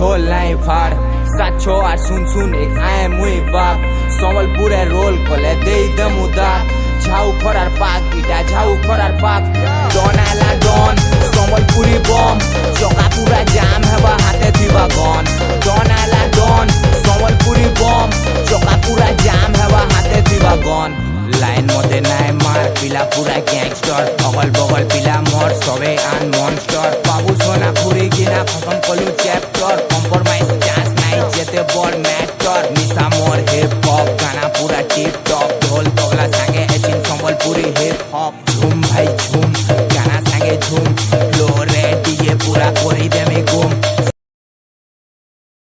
ঝোল নাই ফাড় 7-8 শুন এক আয় মুই বাপ সম্বলপুরে রোল কলে দেই দমুদা ঝাউ খরার পাক ইটা ঝাউ খরার পাক ডন আলা ডন সম্বলপুরি বম চকা পুরা জাম হেবা হাতে দিবা গন ডন আলা ডন সম্বলপুরি বম চকা পুরা জাম হেবা হাতে দিবা গন লাইন মতে নাই মার পিলা পুরা গ্যাংস্টার অগল বগল পিলা